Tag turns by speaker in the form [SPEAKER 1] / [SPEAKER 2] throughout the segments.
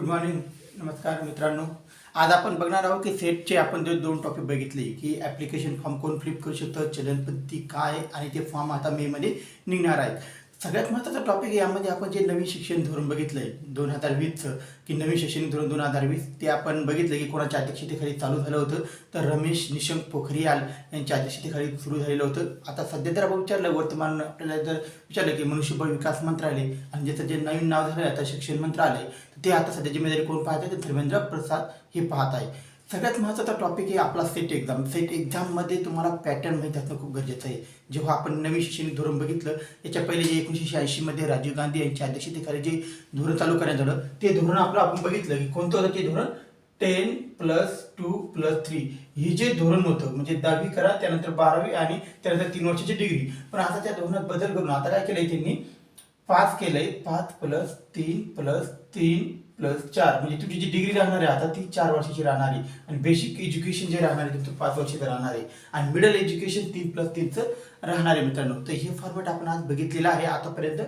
[SPEAKER 1] Morning. नमस्कार मित्रांनो. आज आपण बघणार आहोत की सेटचे आपण जे दोन टॉपिक बघितले की ॲप्लिकेशन फॉर्म कोण फ्लिप करू शकतं, चलनपद्धती काय आणि ते फॉर्म आता मेमध्ये निघणार आहेत. सगळ्यात महत्त्वाचा टॉपिक यामध्ये आपण जे नवीन शिक्षण धोरण बघितलं आहे 2020चं की नवीन शैक्षणिक धोरण 2020 ते आपण बघितलं की कोणाच्या अध्यक्षतेखाली चालू झालं होतं. तर रमेश निशंक पोखरियाल यांच्या अध्यक्षतेखाली सुरू झालेलं होतं. आता सध्या जर आपण विचारलं वर्तमान आपल्याला जर विचारलं की मनुष्यबळ विकास मंत्रालय आणि ज्याचं जे नवीन नाव झालं आता शिक्षण मंत्रालय, तर ते आता सध्या जिम्मेदारी कोण पाहत आहे? तर धर्मेंद्र प्रसाद हे पाहत आहे. सगळ्यात महत्त्वाचा टॉपिक आहे आपला सेट एक्झाम. सेट एक्झाममध्ये तुम्हाला पॅटर्न माहीत असणं खूप गरजेचं आहे. जेव्हा आपण नवीन शैक्षणिक धोरण बघितलं याच्या पहिले जे 1986मध्ये राजीव गांधी यांच्या अध्यक्षतेखाली जे धोरण चालू करण्यात आलं ते धोरण आपलं आपण बघितलं की कोणतं होतं ते धोरण 10+2+3 हे जे धोरण होतं म्हणजे 10वी करा त्यानंतर 12वी आणि त्यानंतर 3 वर्षाची डिग्री. पण आता त्या धोरणात बदल करून आता काय केलंय त्यांनी 5 केलंय 5+3+3+4 म्हणजे तुमची जी डिग्री राहणार आहे आता ती 4 वर्षाची राहणार आहे आणि बेसिक एज्युकेशन जे राहणार आहे तुमचं 5 वर्षाचं राहणार आहे आणि मिडल एज्युकेशन 3+3चं राहणार आहे मित्रांनो. तर हे फॉर्मॅट आपण आज बघितलेला आहे. आतापर्यंत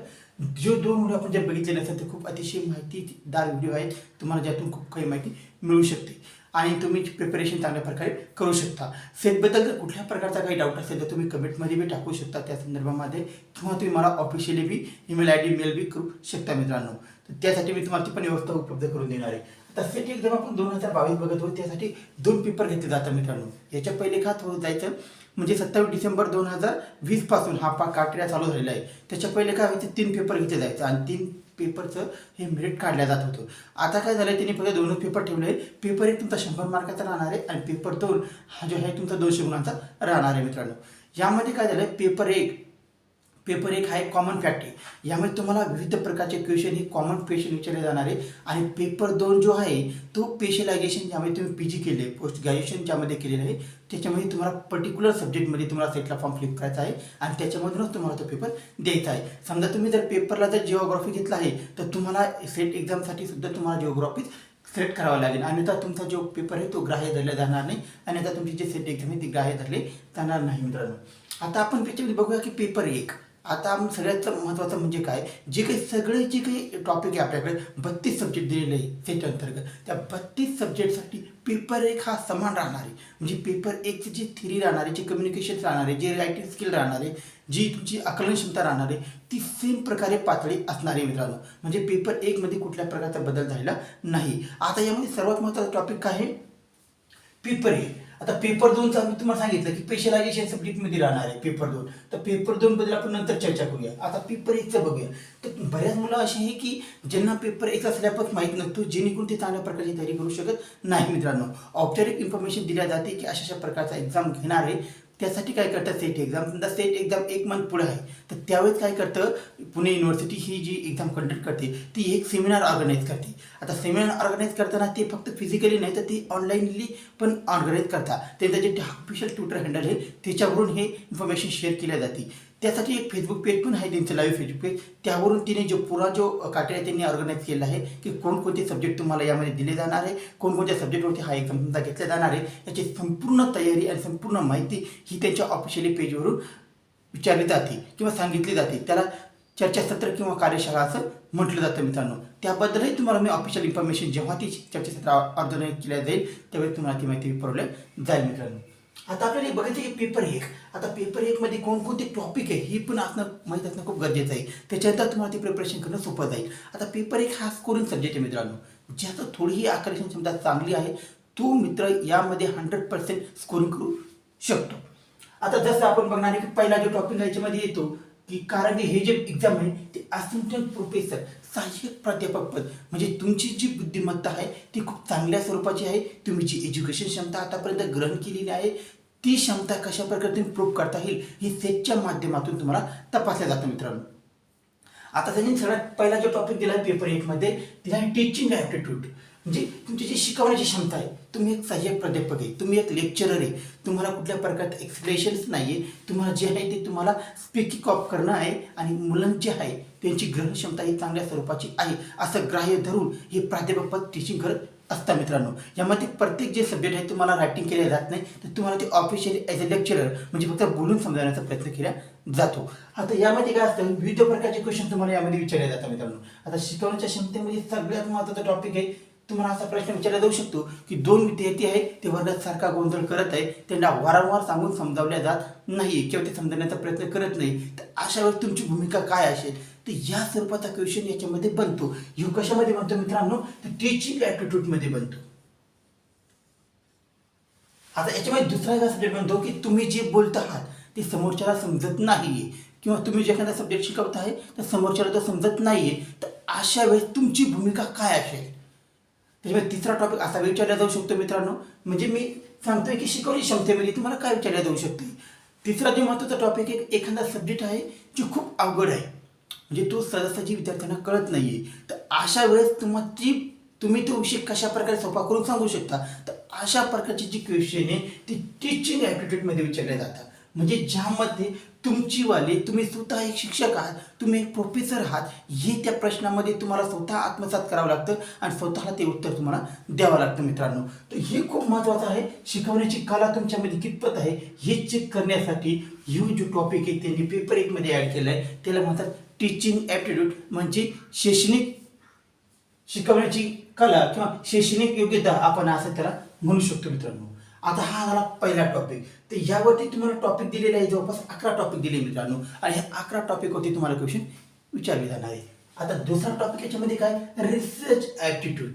[SPEAKER 1] जो 2 व्हिडिओ आपण जे बघितलेले असतात ते खूप अतिशय माहितीदार व्हिडिओ आहेत. तुम्हाला ज्यातून खूप काही माहिती मिळू शकते आणि तुम्ही प्रिपरेशन चांगल्या प्रकारे करू शकता. सेटबद्दल जर कुठल्या प्रकारचा काही डाऊट असेल तर तुम्ही कमेंटमध्ये बी टाकू शकता त्या संदर्भामध्ये किंवा तुम्ही मला ऑफिशियली बी ईमेल ID मेल बी करू शकता मित्रांनो. तर त्यासाठी मी तुम्हाला ती पण व्यवस्था उपलब्ध करून देणार आहे. आता सेट एक्झाम आपण 2022 बघत होतो त्यासाठी 2 पेपर घेतले जातात मित्रांनो. याच्या पहिले का थोडं जायचं म्हणजे 27 डिसेंबर 2020 पासून हा काठ्या चालू झालेला आहे. त्याच्या पहिले काय व्हायचं 3 पेपर घेतले जायचं आणि 3 पेपरचं हे मेरिट काढलं जात होतं. आता काय झालं त्यांनी फक्त 2 पेपर ठेवले. पेपर 1 तुमचा 100 मार्काचा राहणार आहे आणि पेपर 2 हा जो आहे तुमचा 200 गुणांचा राहणार आहे मित्रांनो. यामध्ये काय झालं पेपर एक हा एक कॉमन फॅक्ट आहे. यामध्ये तुम्हाला विविध प्रकारचे क्वेश्चन हे कॉमन क्वेश्चन विचारले जाणार आहे आणि पेपर 2 जो आहे तो स्पेशलायझेशन ज्यामध्ये तुम्ही PG केले पोस्ट ग्रॅज्युएशन ज्यामध्ये केलेलं आहे त्याच्यामध्ये तुम्हाला पर्टिक्युलर सब्जेक्टमध्ये तुम्हाला सेटला फॉर्म फ्लिप करायचा आहे आणि त्याच्यामधूनच तुम्हाला तो पेपर द्यायचा आहे. समजा तुम्ही जर पेपरला जर जिओग्राफी घेतला आहे तर तुम्हाला सेट एक्झामसाठी सुद्धा तुम्हाला जिओग्राफीच सिलेक्ट करावं लागेल आणि आता तुमचा जो पेपर आहे तो ग्राह्य धरला जाणार नाही आणि आता तुमची जे सेट एक्झाम आहे ती ग्राह्य धरले जाणार नाही मित्रांनो. आता आपण त्याच्यामध्ये बघूया की पेपर 1 आता आपण सगळ्यात महत्त्वाचं म्हणजे काय जे काही टॉपिक आहे आपल्याकडे 32 सब्जेक्ट दिलेले आहे सेट अंतर्गत त्या 32 सब्जेक्टसाठी पेपर 1 हा समान राहणार आहे. म्हणजे पेपर 1ची जी थिअरी राहणार आहे जी कम्युनिकेशन राहणार आहे जे रायटिंग स्किल राहणार आहे जी तुमची आकलन क्षमता राहणार आहे ती सेम प्रकारे पातळी असणार आहे मित्रांनो. म्हणजे पेपर 1 मध्ये कुठल्या प्रकारचा बदल झालेला नाही. आता यामध्ये सर्वात महत्त्वाचा टॉपिक काय आहे पेपर 1. आता पेपर 2चा मी तुम्हाला सांगितलं की स्पेशलायझेशन सब्जेक्टमध्ये राहणार आहे पेपर 2. तर पेपर 2 बद्दल आपण नंतर चर्चा करूया. आता पेपर 1चं बघूया. तर बऱ्याच मुलं अशी आहे की ज्यांना पेपर 1चा सिलेबस माहीत नसतो जेणेकरून ते चांगल्या प्रकारची तयारी करू शकत नाही मित्रांनो. औपचारिक इन्फॉर्मेशन दिल्या जाते की अशा प्रकारचा एक्झाम घेणार आहे. त्यासाठी काय करतात सेट एक्झाम समजा सेट एक्झाम 1 मंथ पुढे आहे तर त्यावेळेस काय करतं पुणे युनिव्हर्सिटी ही जी एक्झाम कंडक्ट करते ती एक सेमिनार ऑर्गनाईज करते. आता सेमिनार ऑर्गनाईज करताना ते फक्त फिजिकली नाही तर ती ऑनलाईनली पण ऑर्गनाईज करतात. त्यांचं जे ऑफिशियल ट्विटर हँडल आहे त्याच्यावरून हे इन्फॉर्मेशन शेअर केल्या जाते. त्यासाठी एक फेसबुक पेज पण आहे त्यांचं लाईव्ह फेसबुक पेज. त्यावरून तिने जो काटेला त्यांनी ऑर्गनाईज केला आहे की कोणकोणते सब्जेक्ट तुम्हाला यामध्ये दिले जाणार आहे कोणकोणत्या सब्जेक्टवरती हा एक्झाम तुमचा घेतला जाणार आहे याची संपूर्ण तयारी आणि संपूर्ण माहिती ही त्यांच्या ऑफिशियली पेजवरून विचारली जाते किंवा सांगितली जाते. त्याला चर्चासत्र किंवा कार्यशाळा असं म्हटलं जातं मित्रांनो. त्याबद्दलही तुम्हाला मी ऑफिशियल इन्फॉर्मेशन जेव्हा ती चर्चासत्र ऑर्गनाईज केल्या जाईल त्यावेळी तुम्हाला ती माहिती पुरवल्या जाईल मित्रांनो. आता आपल्याला बघायचं की पेपर 1 आता पेपर 1 मध्ये कोणकोणते टॉपिक आहे ही पण माहीत असणं खूप गरजेचं आहे. त्याच्यानंतर तुम्हाला ती प्रिपरेशन करणं सोपं जाईल. आता पेपर 1 हा स्कोरिंग सब्जेक्ट आहे मित्रांनो. ज्याचं थोडीही आकर्षण क्षमता चांगली आहे तो मित्र यामध्ये 100% स्कोरिंग करू शकतो. आता जसं आपण बघणार आहे की पहिला जो टॉपिक याच्यामध्ये येतो की कारण की हे जे एक्झाम आहे ते असिस्टंट प्रोफेसर सहाय्यक प्राध्यापक पद म्हणजे तुमची जी बुद्धिमत्ता आहे ती खूप चांगल्या स्वरूपाची आहे. तुम्ही जी एज्युकेशन क्षमता आतापर्यंत ग्रहण केलेली आहे ती क्षमता कशा प्रकारे तुम्ही प्रूव्ह करता येईल ही सेटच्या माध्यमातून तुम्हाला तपासल्या जातं मित्रांनो. आता त्यांनी सगळ्यात पहिला जो टॉपिक दिला आहे पेपर 1 मध्ये दिला आहे टीचिंग ॲप्टिट्यूड म्हणजे तुमची जी शिकवण्याची क्षमता आहे. तुम्ही एक सहाय्यक प्राध्यापक आहे तुम्ही एक लेक्चरर आहे तुम्हाला कुठल्या प्रकारचे एक्सप्लेशन्स नाही आहे तुम्हाला जे आहे ते तुम्हाला स्पीकिंग ऑफ करणं आहे आणि मुलांची आहे त्यांची ग्रहण क्षमता ही चांगल्या स्वरूपाची आहे असं ग्राह्य धरून हे प्राध्यापक पद टीचिंग करत असतात मित्रांनो. यामध्ये प्रत्येक जे सब्जेक्ट आहे तुम्हाला रायटिंग केले जात नाही, तर तुम्हाला ते ऑफिशियली ॲज अ लेक्चरर म्हणजे फक्त बोलून समजावण्याचा प्रयत्न केला जातो. आता यामध्ये काय असतं, विविध प्रकारचे क्वेश्चन तुम्हाला यामध्ये विचारले जातात मित्रांनो. आता शिकवण्याच्या क्षमतेमध्ये सगळ्यात महत्त्वाचा टॉपिक आहे. तुम्हाला असा प्रश्न विचारला जाऊ शकतो की 2 विद्यार्थी आहेत, ते वर्गात सारखा गोंधळ करत आहे, त्यांना वारंवार सांगून समजावल्या जात नाही किंवा ते समजण्याचा प्रयत्न करत नाही, तर अशा वेळेस तुमची भूमिका काय असेल. तर या स्वरूपाचा क्वेश्चन याच्यामध्ये बनतो. ह्यो कशामध्ये बनतो मित्रांनो, तर टीचिंग ॲप्टिट्यूडमध्ये बनतो. आता याच्यामध्ये दुसरा एक सब्जेक्ट बनतो की तुम्ही जे बोलत आहात ते समोरच्याला समजत नाहीये, किंवा तुम्ही जे एखादा सब्जेक्ट शिकवत आहे तर समोरच्याला तो समजत नाहीये, तर अशा वेळेस तुमची भूमिका काय असेल. त्याच्यामुळे तिसरा टॉपिक असा विचारला जाऊ शकतो मित्रांनो, म्हणजे मी सांगतोय की शिकवणी क्षमतेमध्ये तुम्हाला काय विचारलं जाऊ शकते. तिसरा जो महत्त्वाचा टॉपिक आहे, एखादा सब्जेक्ट आहे जो खूप अवघड आहे, म्हणजे तो सहजासहजी विद्यार्थ्यांना कळत नाहीये, तर अशा वेळेस तुम्ही तो विषय कशा प्रकारे सोपा करून सांगू शकता. तर अशा प्रकारची जी क्वेश्चन आहे ती टीचिंग ॲप्टिट्यूडमध्ये विचारले जातात. म्हणजे ज्यामध्ये तुम्ही स्वतः एक शिक्षक आहात, तुम्ही एक प्रोफेसर आहात, हे त्या प्रश्नामध्ये तुम्हाला स्वतः आत्मसात करावं लागतं आणि स्वतःला ते उत्तर तुम्हाला द्यावं लागतं मित्रांनो. तर हे खूप महत्त्वाचं आहे. शिकवण्याची कला तुमच्यामध्ये कितपत आहे हे चेक करण्यासाठी जो टॉपिक आहे त्यांनी पेपर 1 मध्ये ॲड केलं आहे, त्याला म्हणतात टीचिंग ॲप्टिट्यूड, म्हणजे शैक्षणिक शिकवण्याची कला किंवा शैक्षणिक योग्यता आपण असं त्याला म्हणू शकतो मित्रांनो. आता हा झाला पहिला टॉपिक. तर यावरती तुम्हाला टॉपिक दिलेला आहे, जवळपास 11 टॉपिक दिले मित्रांनो, आणि ह्या 11 टॉपिकवरती तुम्हाला क्वेश्चन विचारले जाणार आहे. आता दुसरा टॉपिक याच्यामध्ये काय, रिसर्च ॲप्टिट्यूड.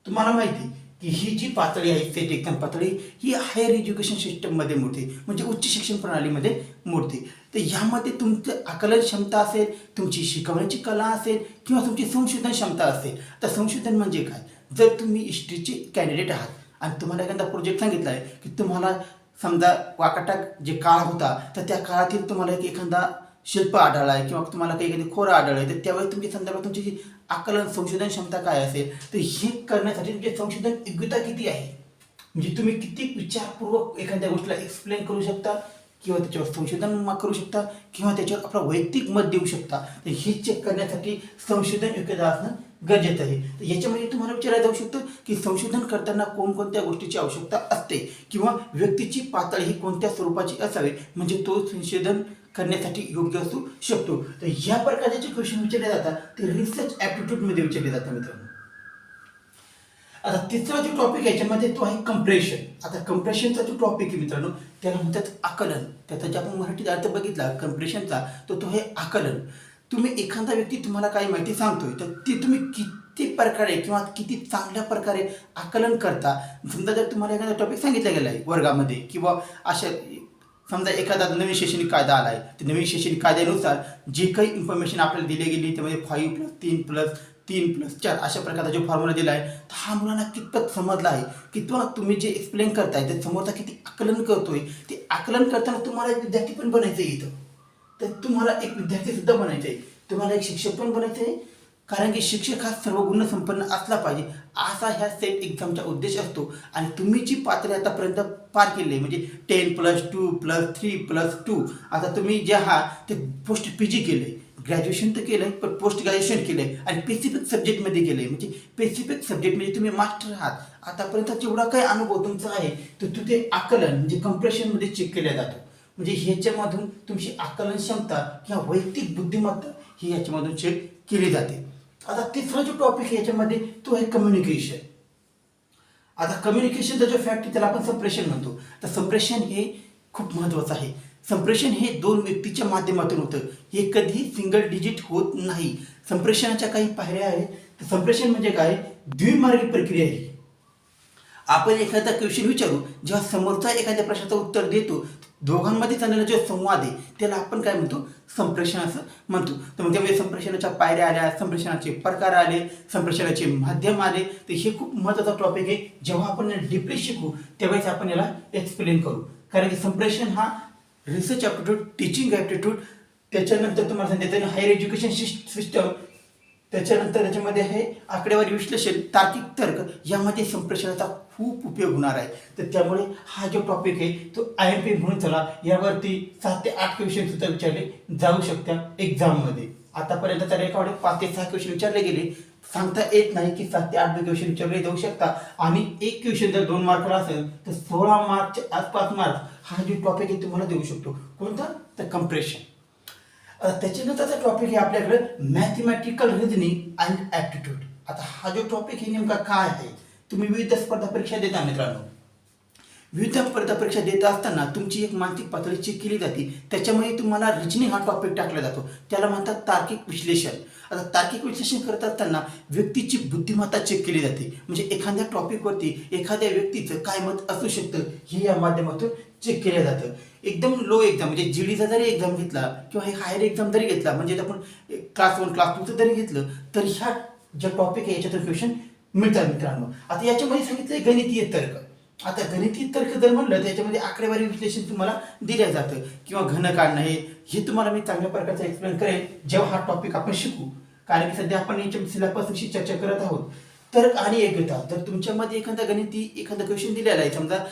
[SPEAKER 1] तुम्हाला माहिती की ही जी पातळी आहे, सेट एक्झाम पातळी, ही हायर एज्युकेशन सिस्टममध्ये मोडते, म्हणजे उच्च शिक्षण प्रणालीमध्ये मोडते. तर यामध्ये तुमचं आकलन क्षमता असेल, तुमची शिकवण्याची कला असेल, किंवा तुमची संशोधन क्षमता असेल. तर संशोधन म्हणजे काय, जर तुम्ही हिस्ट्रीचे कॅन्डिडेट आहात आणि तुम्हाला एखादा प्रोजेक्ट सांगितला आहे की तुम्हाला समजा वाकाटक जे काळ होता, तर त्या काळातील तुम्हाला एखादा शिल्प आढळला आहे किंवा तुम्हाला काही एखादी खोरं आढळलं आहे, तर त्यावेळेस तुमच्या संदर्भात तुमची जी आकलन संशोधन क्षमता काय असेल, तर हे करण्यासाठी तुमचे संशोधन योग्यता किती आहे, म्हणजे तुम्ही किती विचारपूर्वक एखाद्या गोष्टीला एक्सप्लेन करू शकता, किंवा त्याच्यावर संशोधन करू शकता, किंवा त्याच्यावर आपलं वैयक्तिक मत देऊ शकता. तर हे चेक करण्यासाठी संशोधन योग्यता असणं गरजेचं आहे. तर याच्यामध्ये तुम्हाला विचारलं जाऊ शकतं की संशोधन करताना कोणकोणत्या गोष्टीची आवश्यकता असते, किंवा व्यक्तीची पातळी ही कोणत्या स्वरूपाची असावी, म्हणजे तो संशोधन करण्यासाठी योग्य असू शकतो. तर ह्या प्रकारचे जे क्वेश्चन विचारले जातात ते रिसर्च ॲप्टिट्यूडमध्ये विचारले जातात मित्रांनो. आता तिसरा जो टॉपिक आहे याच्यामध्ये तो आहे कंप्रेशन. आता कंप्रेशनचा जो टॉपिक आहे मित्रांनो, त्याला म्हणतात आकलन. त्याचा जे आपण मराठीत अर्थ बघितला कंप्रेशनचा, तो आहे आकलन. तुम्ही एखादा व्यक्ती तुम्हाला काही माहिती सांगतोय, तर ती तुम्ही किती प्रकारे किंवा किती चांगल्या प्रकारे आकलन करता. समजा जर तुम्हाला एखादा टॉपिक सांगितला गेला आहे वर्गामध्ये, किंवा अशा समजा एखादा नवीन शैक्षणिक कायदा आला आहे, तर नवीन शैक्षणिक कायद्यानुसार जे काही इन्फॉर्मेशन आपल्याला दिली गेली, त्यामध्ये 5+3+3+4 अशा प्रकारचा जो फॉर्म्युला दिला आहे, तर हा मुलांना कितपत समजला आहे, किंवा तुम्ही जे एक्सप्लेन करताय ते समोरचा किती आकलन करतोय. ते आकलन करताना तुम्हाला एक विद्यार्थी पण बनायचं आहे इथं. तर तुम्हाला एक विद्यार्थी सुद्धा बनायचं आहे, तुम्हाला एक शिक्षक पण बनायचं आहे, कारण की शिक्षक हा सर्व गुण संपन्न असला पाहिजे, असा ह्या सेट एक्झामचा उद्देश असतो. आणि तुम्ही जी पातळी आतापर्यंत पार केली आहे, म्हणजे 10+2+3+2, आता तुम्ही जे आहात ते पोस्ट PG केले, ग्रॅज्युएशन तर केलं आहे, पण पोस्ट ग्रॅज्युएशन केलं आहे, आणि स्पेसिफिक सब्जेक्टमध्ये केलं आहे. म्हणजे स्पेसिफिक सब्जेक्ट म्हणजे तुम्ही मास्टर आहात. आतापर्यंत जेवढा काही अनुभव तुमचा आहे तो तिथे आकलन म्हणजे कंप्रेशनमध्ये चेक केला जातो. म्हणजे ह्याच्यामधून तुमची आकलन क्षमता किंवा वैयक्तिक बुद्धिमत्ता ही याच्यामधून चेक केली जाते. आता तिसरा जो टॉपिक आहे याच्यामध्ये तो आहे कम्युनिकेशन. आता कम्युनिकेशनचा जो फॅक्ट आहे त्याला आपण संप्रेषण म्हणतो. तर संप्रेषण हे खूप महत्त्वाचं आहे. संप्रेषण हे 2 व्यक्तीच्या माध्यमातून होतं, हे कधी सिंगल डिजिट होत नाही. संप्रेषणाच्या काही पायऱ्या आहेत. तर संप्रेषण म्हणजे काय, द्विमार्गी प्रक्रिया आहे. आपण एखादा क्वेश्चन विचारू, जेव्हा समोरचा एखाद्या प्रश्नाचं उत्तर देतो, दोघांमध्ये चाललेला जो संवाद आहे त्याला आपण काय म्हणतो, संप्रेषण असं म्हणतो. तर मग त्यामध्ये संप्रेषणाच्या पायऱ्या आल्या, संप्रेषणाचे प्रकार आले, संप्रेषणाचे माध्यम आले. तर हे खूप महत्त्वाचा टॉपिक आहे. जेव्हा आपण डीपली शिकू त्यावेळेस आपण याला एक्सप्लेन करू, कारण की संप्रेषण हा रिसर्च ॲप्टिट्यूड, टीचिंग ॲप्टिट्यूड, त्याच्यानंतर तुम्हाला सांगितलं हायर एज्युकेशन सिस्टम, त्याच्यानंतर त्याच्यामध्ये आहे आकडेवारी विश्लेषण, तार्किक तर्क, यामध्ये संप्रेषणाचा खूप उपयोग होणार आहे. तर त्यामुळे हा जो टॉपिक आहे तो IMP म्हणून चला, यावरती 7 ते 8 क्वेश्चन सुद्धा विचारले जाऊ शकतात एक्झाममध्ये. आतापर्यंत त्या रेकॉर्ड 5 ते 6 क्वेश्चन विचारले गेले. सांगता येत नाही की 7 ते 8 क्वेश्चन विचारले जाऊ शकतात आणि एक क्वेश्चन जर 2 मार्कला असेल तर 16 मार्कच्या आसपास मार्क हा जो टॉपिक आहे तुम्हाला देऊ शकतो. कोणता? तर कम्प्रेशन. त्याच्यानंतरचा टॉपिक आहे आपल्याकडे मॅथमॅटिकल रिझनिंग अँड ॲप्टिट्यूड. आता हा जो टॉपिक आहे नेमका काय आहे? तुम्ही विविध स्पर्धा परीक्षा देता मित्रांनो. विविध स्पर्धा परीक्षा देत असताना तुमची एक मानसिक पातळी चेक केली जाते. त्याच्यामुळे तुम्हाला रिजनिंग हा टॉपिक टाकला जातो. त्याला म्हणतात तार्किक विश्लेषण. आता तार्किक विश्लेषण करत असताना व्यक्तीची बुद्धिमत्ता चेक केली जाते. म्हणजे एखाद्या टॉपिकवरती एखाद्या व्यक्तीचं काय मत असू शकतं हे या माध्यमातून चेक केलं जातं. एकदम लो एक्झाम म्हणजे जीडीचा जरी एक्झाम घेतला किंवा हे हायर एक्झाम जरी घेतला म्हणजे आपण क्लास 1 क्लास 2 जरी घेतलं तर ह्या ज्या टॉपिक आहे याच्यातून क्वेश्चन मिळतात मित्रांनो. आता याच्यामध्ये सांगितलं गणितीय तर्क. आता गणितीय तर्क जर म्हणलं तर याच्यामध्ये आकडेवारी विश्लेषण तुम्हाला दिलं जातं किंवा घन काढणं हे तुम्हाला मी चांगल्या प्रकारचं एक्सप्लेन करेन जेव्हा हा टॉपिक आपण शिकू. कारण की सध्या आपण याच्या सिलेबसविषयी चर्चा करत आहोत. तर्क आणि योग्यता. तर तुमच्यामध्ये एखादा क्वेश्चन दिलेला आहे. समजा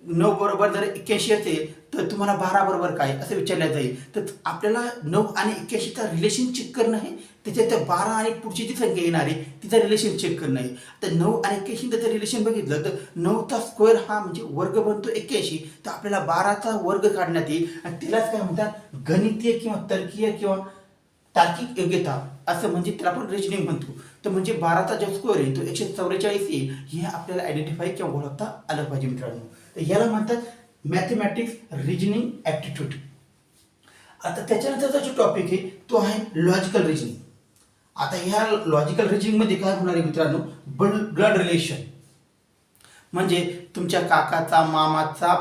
[SPEAKER 1] 9 बरोबर जर 81 असेल तर तुम्हाला 12 बरोबर काय असं विचारलं जाईल. तर आपल्याला 9 आणि 81चा रिलेशन चेक करणं आहे. त्याच्यात 12 आणि पुढची जी संख्या येणार आहे तिचा रिलेशन चेक करणं आहे. तर 9 आणि 81 जर रिलेशन बघितलं तर 9चा स्क्वेअर हा म्हणजे वर्ग बनतो 81. तर आपल्याला 12चा वर्ग काढण्यात येईल आणि तिलाच काय म्हणतात गणितीय किंवा तर्कीय किंवा तार्किक योग्यता असं म्हणजे त्याला आपण रिजनिंग म्हणतो. तर म्हणजे 12चा जो स्कोअर आहे तो 144 येईल हे आपल्याला आयडेंटिफाय किंवा ओळखता आलं पाहिजे मित्रांनो. तर याला म्हणतात मॅथमॅटिक्स रिजनिंग ॲप्टिट्यूड. आता त्याच्यानंतरचा जो टॉपिक आहे तो आहे लॉजिकल रिजनिंग. आता ह्या लॉजिकल रिजनिंगमध्ये काय होणार आहे मित्रांनो? ब्लड रिलेशन म्हणजे तुमच्या काकाचा मामाचा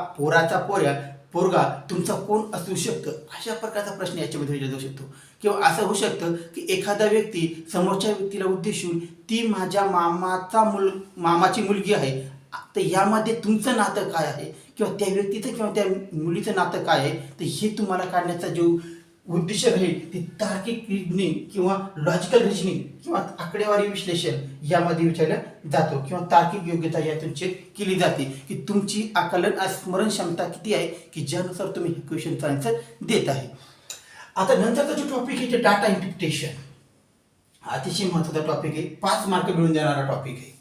[SPEAKER 1] पोरगा तुमचा कोण असू शकतं अशा प्रकारचा प्रश्न याच्यामध्ये विचारला जाऊ शकतो. किंवा असं होऊ शकतं की एखादा व्यक्ती समोरच्या व्यक्तीला उद्देशून ती माझ्या मामाची मुलगी आहे तर यामध्ये तुमचं नातं काय आहे किंवा त्या व्यक्तीचं किंवा त्या मुलीचं नातं काय आहे तर हे तुम्हाला काढण्याचा जो उद्देश राहील ते तार्किक रिजनिंग किंवा लॉजिकल रिजनिंग किंवा आकडेवारी विश्लेषण यामध्ये विचारलं जातो किंवा तार्किक योग्यता यातून चेक केली जाते की तुमची आकलन स्मरण क्षमता किती आहे की ज्यानुसार तुम्ही हे क्वेश्चनचं आन्सर देत आहे. आता नंतरचा जो टॉपिक आहे ते डाटा इंटरप्रिटेशन. अतिशय महत्त्वाचा टॉपिक आहे. 5 मार्क मिळून देणारा टॉपिक आहे.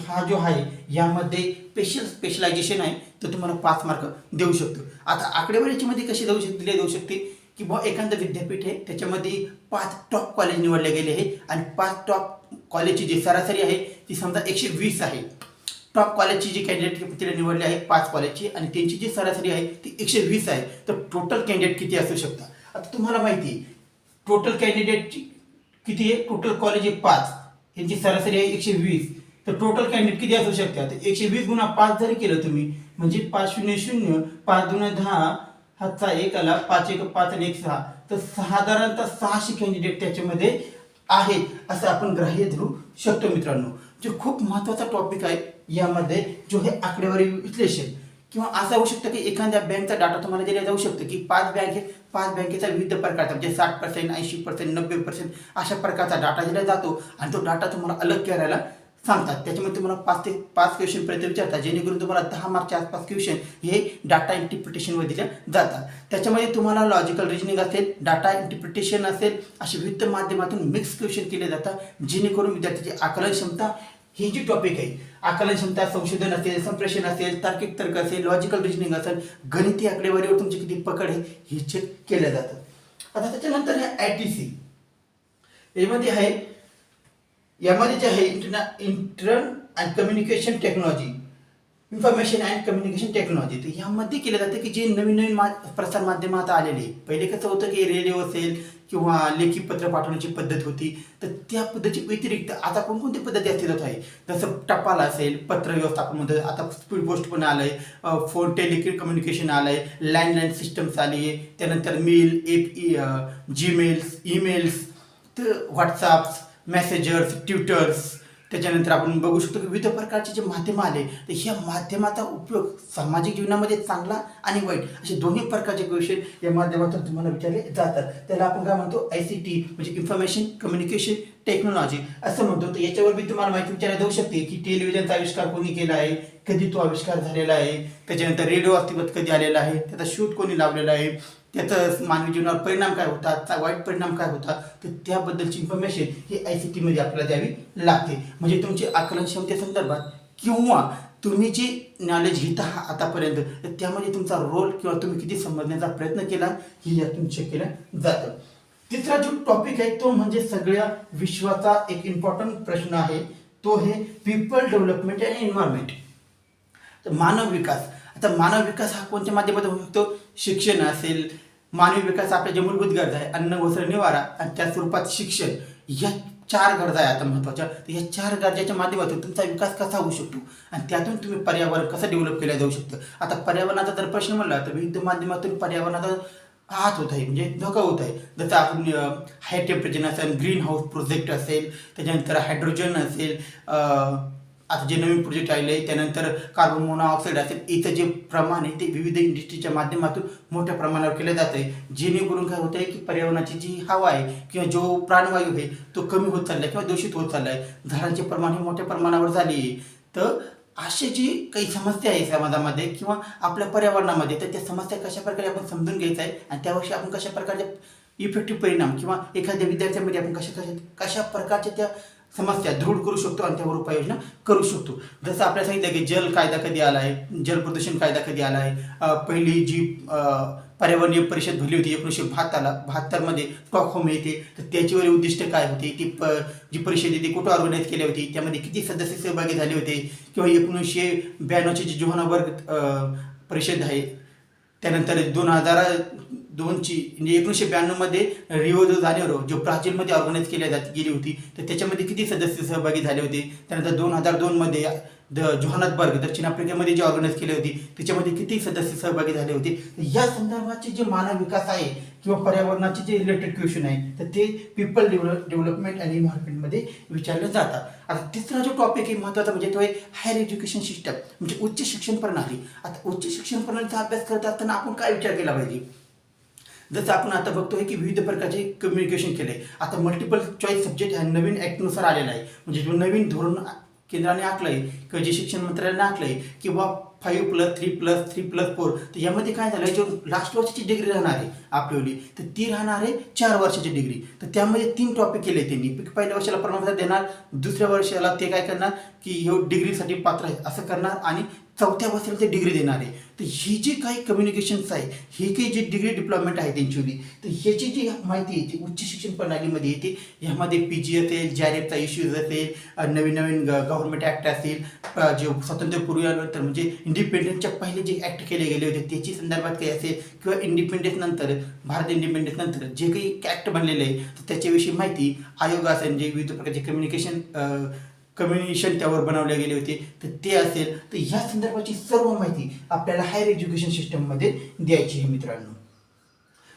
[SPEAKER 1] हा जो आहे यामध्ये स्पेशलायझेशन आहे तर तुम्हाला 5 मार्क देऊ शकतो. आता आकडेवारीमध्ये कशी दिले जाऊ शकते की बुवा एखादं विद्यापीठ आहे त्याच्यामध्ये 5 टॉप कॉलेज निवडले गेले आहे आणि 5 टॉप कॉलेजची जी सरासरी आहे ती समजा 120 आहे. टॉप कॉलेजची जी कॅन्डिडेट तिला निवडली आहे 5 कॉलेजची आणि त्यांची जी सरासरी आहे ती 120 आहे. तर टोटल कॅन्डिडेट किती असू शकतात? आता तुम्हाला माहिती आहे टोटल कॅन्डिडेटची किती आहे? टोटल कॉलेज आहे 5, यांची सरासरी आहे 120. तर टोटल कॅन्डिडेट किती असू शकतात? 120 गुणा 5 जरी केलं तुम्ही म्हणजे 5 0 0 5 2 10 हातचा 1 आला 5 1 5 आणि 1 6 तर साधारणतः 600 कॅन्डिडेट त्याच्यामध्ये आहेत असं आपण ग्राह्य धरू शकतो मित्रांनो. जो खूप महत्त्वाचा टॉपिक आहे यामध्ये जो हे आकडेवारी विश्लेषण किंवा असं होऊ शकतं की एखाद्या बँकचा डाटा तुम्हाला दिला जाऊ शकतो की 5 बँकेचा विविध प्रकारचा म्हणजे 60%, 80%, 90% अशा प्रकारचा डाटा दिला जातो आणि तो डाटा तुम्हाला अलग करायला सांगतात. त्याच्यामध्ये तुम्हाला 5 ते 5 क्वेश्चन पर्यंत विचारतात जेणेकरून तुम्हाला 10 मार्कच्या आसपास क्वेश्चन हे डाटा इंटरप्रिटेशनवर दिले जातात. त्याच्यामध्ये तुम्हाला लॉजिकल रिजनिंग असेल, डाटा इंटरप्रिटेशन असेल असे विविध माध्यमातून मिक्स क्वेश्चन केले जातात जेणेकरून विद्यार्थ्याची आकलन क्षमता ही जी टॉपिक आहे आकलन क्षमता, संशोधन असेल, संप्रेषण असेल, तार्किक तर्क असेल, लॉजिकल रिजनिंग असेल, गणितीय आकडेवारीवर तुमची किती पकड आहे हे चेक केलं जातं. आता त्याच्यानंतर हे ITC यामध्ये जे आहे इन्फॉर्मेशन अँड कम्युनिकेशन टेक्नॉलॉजी तर यामध्ये केलं जातं की जे नवीन प्रसार माध्यम आता आलेले. पहिले कसं होतं की रेडिओ असेल किंवा लेखी पत्र पाठवण्याची पद्धत होती तर त्या पद्धतीच्या व्यतिरिक्त आता कोणकोणत्या पद्धती अस्तित्वात आहे जसं टपाल असेल, पत्र व्यवस्थापन मध्ये आता स्पीड पोस्ट पण आलंय, फोन टेलिकम्युनिकेशन आलंय, लँडलाईन सिस्टम्स आली आहे, त्यानंतर मेल, जीमेल्स, ईमेल्स, तर व्हॉट्सअप्स, मेसेजर्स, ट्विटर्स. त्याच्यानंतर आपण बघू शकतो की विविध प्रकारचे जे माध्यम आले तर ह्या माध्यमाचा उपयोग सामाजिक जीवनामध्ये चांगला आणि वाईट असे दोन्ही प्रकारचे क्वेश्चन या माध्यमातून तुम्हाला विचारले जातात. त्याला आपण काय म्हणतो ICT म्हणजे इन्फॉर्मेशन कम्युनिकेशन टेक्नॉलॉजी असं म्हणतो. तर याच्यावर मी तुम्हाला माहिती विचारली जाऊ शकते की टेलिव्हिजनचा आविष्कार कोणी केला आहे, कधी तो आविष्कार झालेला आहे, त्याच्यानंतर रेडिओ अस्तित्वात कधी आलेला आहे, त्याचा शोध कोणी लावलेला आहे, त्याचा मानवी जीवनावर परिणाम काय होता, वाईट परिणाम काय होता, तर त्याबद्दलची इन्फॉर्मेशन ही ICT मध्ये आपल्याला द्यावी लागते. म्हणजे तुमची आकलन क्षमतेसंदर्भात किंवा तुम्ही जी नॉलेज घेता आतापर्यंत, तर त्यामध्ये तुमचा रोल किंवा तुम्ही किती समजण्याचा प्रयत्न केला हे यातून चेक केलं जातं. तिसरा जो टॉपिक आहे तो म्हणजे सगळ्या विश्वाचा एक इम्पॉर्टंट प्रश्न आहे, तो आहे पीपल डेव्हलपमेंट अँड एन्व्हायरमेंट. तर मानव विकास. आता मानव विकास हा कोणत्या माध्यमातून होऊ शकतो? शिक्षण असेल. मानवी विकास आपल्या ज्या मूलभूत गरजा आहे, अन्न वस्त्र निवारा आणि त्या स्वरूपात शिक्षण, या 4 गरजा आहेत आता महत्त्वाच्या. तर या 4 गरजाच्या माध्यमातून तुमचा विकास कसा होऊ शकतो आणि त्यातून तुम्ही पर्यावरण कसं डेव्हलप केलं जाऊ शकतं. आता पर्यावरणाचा जर प्रश्न म्हणला तर विविध माध्यमातून पर्यावरणाचा हात होत आहे, म्हणजे धोका होत आहे. जसं आपण हाय टेम्परेचर असेल, ग्रीन हाऊस प्रोजेक्ट असेल, त्याच्यानंतर हायड्रोजन असेल, आता जे नवीन प्रोजेक्ट आले, त्यानंतर कार्बन मोनॉक्साईड असेल, याचं जे प्रमाण आहे ते विविध इंडस्ट्रीच्या माध्यमातून मोठ्या प्रमाणावर केलं जात आहे. जेणेकरून काय होत आहे की पर्यावरणाची जी हवा आहे किंवा जो प्राणवायू आहे तो कमी होत चालला आहे किंवा दूषित होत चालला आहे. झाडांचे प्रमाण हे मोठ्या प्रमाणावर झाले आहे. तर अशी जी काही समस्या आहे समाजामध्ये किंवा आपल्या पर्यावरणामध्ये, तर त्या समस्या कशा प्रकारे आपण समजून घ्यायचं आहे आणि त्याविषयी आपण कशा प्रकारचे इफेक्टिव्ह परिणाम किंवा एखाद्या विद्यार्थ्यामध्ये आपण कशा प्रकारच्या त्या समस्या दृढ करू शकतो आणि त्यावर उपाययोजना करू शकतो. जसं आपल्याला सांगितलं की जल कायदा कधी आला आहे, जल प्रदूषण कायदा कधी आला आहे. पहिली जी पर्यावरणीय परिषद भरली होती 1972 मध्ये स्टॉकहोम येथे, तर त्याच्यावर उद्दिष्ट काय होते, ती जी परिषद आहे ती कुठं ऑर्गनाईज केली होती, त्यामध्ये किती सदस्य सहभागी झाले होते, किंवा 1992ची जी जोहान्सबर्ग परिषद आहे, त्यानंतर 2002ची म्हणजे 1992 मध्ये रिओ दे जानेरो जो ब्राझीलमध्ये ऑर्गनाईज गेली होती, तर त्याच्यामध्ये किती सदस्य सहभागी झाले होते. त्यानंतर 2002 मध्ये जोहान्सबर्ग दक्षिण आफ्रिकेमध्ये जी ऑर्गनाईज केली होती त्याच्यामध्ये किती सदस्य सहभागी झाले होते. या संदर्भाचे जे मानव विकास आहे किंवा पर्यावरणाचे जे रिलेटेड क्वेश्चन आहे, तर ते पीपल डेव्हलपमेंट आणि एन्व्हायरमेंटमध्ये विचारले जातात. आता तिसरा जो टॉपिक आहे महत्त्वाचा म्हणजे तो आहे हायर एज्युकेशन सिस्टम, म्हणजे उच्च शिक्षण प्रणाली. आता उच्च शिक्षण प्रणालीचा अभ्यास करत असताना आपण काय विचार केला पाहिजे. जसं आपण आता बघतोय की विविध प्रकारचे कम्युनिकेशन केले. आता मल्टिपल चॉईस सब्जेक्ट हा नवीन ॲक्टनुसार आलेला आहे, म्हणजे जो नवीन धोरण केंद्राने आखलं आहे किंवा जे शिक्षण मंत्रालयाने आखलं आहे, किंवा 5+3+3+4, तर यामध्ये काय झालं, जो लास्ट वर्षाची डिग्री राहणार आहे आपली, तर ती राहणार आहे 4 वर्षाची डिग्री. तर त्यामध्ये 3 टॉपिक केले त्यांनी. पहिल्या वर्षाला प्रमाणपत्र देणार, दुसऱ्या वर्षाला ते काय करणार की हे डिग्रीसाठी पात्र आहे असं करणार, आणि 4थ्या वर्षाला ते डिग्री देणार आहे. तर ही जी काही कम्युनिकेशन्स आहे, ही काही जी डिग्री डिप्लॉयमेंट आहे त्यांची, तर ह्याची जी माहिती आहे ती उच्च शिक्षण प्रणालीमध्ये येते. ह्यामध्ये PG असेल, JRFचा इश्यूज असेल, नवीन गव्हर्नमेंट ॲक्ट असेल, जे स्वातंत्र्यपूर्वीनंतर म्हणजे इंडिपेंडन्सच्या पहिले जे ॲक्ट केले गेले होते त्याची संदर्भात काही असेल, किंवा इंडिपेंडन्स नंतर भारत इंडिपेंडन्स नंतर जे काही ॲक्ट बनलेले आहे तर त्याच्याविषयी माहिती आयोग असेल, जे विविध प्रकारचे कम्युनिकेशन त्यावर बनवले गेले होते तर ते असेल. तर ह्या संदर्भाची सर्व माहिती आपल्याला हायर एज्युकेशन सिस्टममध्ये द्यायची आहे मित्रांनो.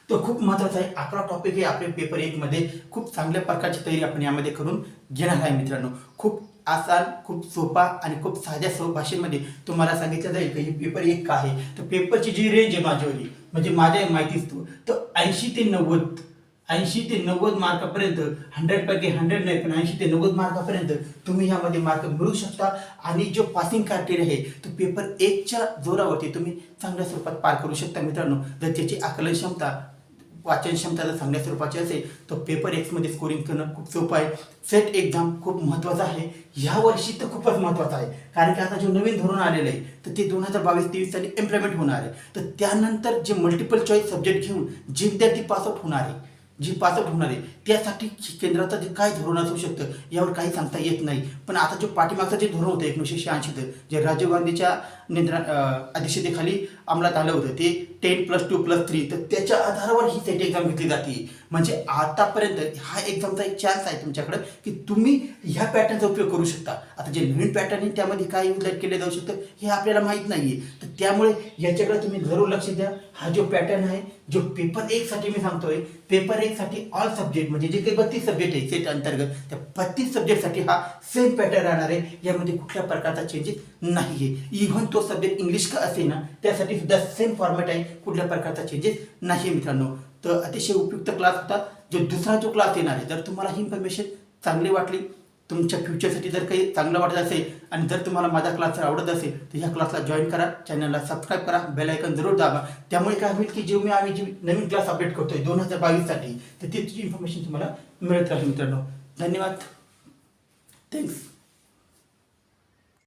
[SPEAKER 1] तो खूप महत्त्वाचा आहे. 11 टॉपिक हे आपले पेपर 1 मध्ये खूप चांगल्या प्रकारची तयारी आपण यामध्ये करून घेणार आहे मित्रांनो. खूप आसान, खूप सोपा आणि खूप साध्या भाषेमध्ये तुम्हाला सांगितलं जाईल की पेपर 1 का आहे. तर पेपरची जी रेंज आहे माझ्यावरी, म्हणजे माझ्या माहितीच तर 80 ते 90 मार्कापर्यंत, 100 पैकी 100 नाही पण 80 ते 90 मार्कापर्यंत तुम्ही यामध्ये मार्क मिळवू शकता. आणि जो पासिंग क्रायटेरिया आहे तो पेपर 1च्या जोरावरती तुम्ही चांगल्या स्वरूपात पार करू शकता मित्रांनो. जर त्याची आकलन क्षमता, वाचन क्षमता जर चांगल्या स्वरूपाची असेल तर पेपर 1 मध्ये स्कोरिंग करणं खूप सोपं आहे. सेट एक्झाम खूप महत्त्वाचं आहे. ह्या वर्षी तर खूपच महत्त्वाचं आहे, कारण की आता जो नवीन धोरण आलेलं आहे तर ते 2022-23 साली इम्प्लिमेंट होणार आहे. तर त्यानंतर जे मल्टिपल चॉईस सब्जेक्ट घेऊन जे विद्यार्थी पासआउट होणार आहे त्यासाठी केंद्राचं जे काय धोरण असू शकतं यावर काही सांगता येत नाही. पण आता जो पाठीमागचं जे धोरण होतं 1986 जे राजीव गांधीच्या अध्यक्षतेखाली अंमलात आलं होतं, ते 10+2+3, तर त्याच्या आधारावर ही सेट एक्झाम घेतली जाते. म्हणजे आतापर्यंत हा एक्झामचा एक चान्स आहे तुमच्याकडे की तुम्ही ह्या पॅटर्नचा उपयोग करू शकता. आता जे नवीन पॅटर्न आहे त्यामध्ये काय उल्लेख केले जाऊ शकतं हे आपल्याला माहीत नाही आहे. तर त्यामुळे याच्याकडे तुम्ही जरूर लक्ष द्या. हा जो पॅटर्न आहे जो पेपर 1 साठी मी सांगतोय, पेपर 1 साठी ऑल सब्जेक्ट म्हणजे जे काही 32 सब्जेक्ट आहे सेट अंतर्गत, त्या 32 सब्जेक्टसाठी हा सेम पॅटर्न राहणार आहे. यामध्ये कुठल्या प्रकारचा चेंजेस नाही आहे. इव्हन तो सब्जेक्ट इंग्लिश का असे ना त्यासाठी सुद्धा सेम फॉर्मॅट आहे, कुठल्या प्रकारचा चेंजेस नाही आहे मित्रांनो. तर अतिशय उपयुक्त क्लास होता. जो दुसरा क्लास येणार आहे, जर तुम्हाला ही इन्फॉर्मेशन चांगली वाटली तुमच्या फ्युचरसाठी जर काही चांगलं वाटत असेल आणि जर तुम्हाला माझा क्लास आवडत असेल तर ह्या क्लासला जॉईन करा, चॅनलला सबस्क्राईब करा, बेल आयकॉन जरूर दाबा. त्यामुळे काय होईल की आम्ही जी नवीन क्लास अपडेट करतोय 2022 साठी तर त्याची इन्फॉर्मेशन तुम्हाला मिळत राहील मित्रांनो. धन्यवाद. थँक्स.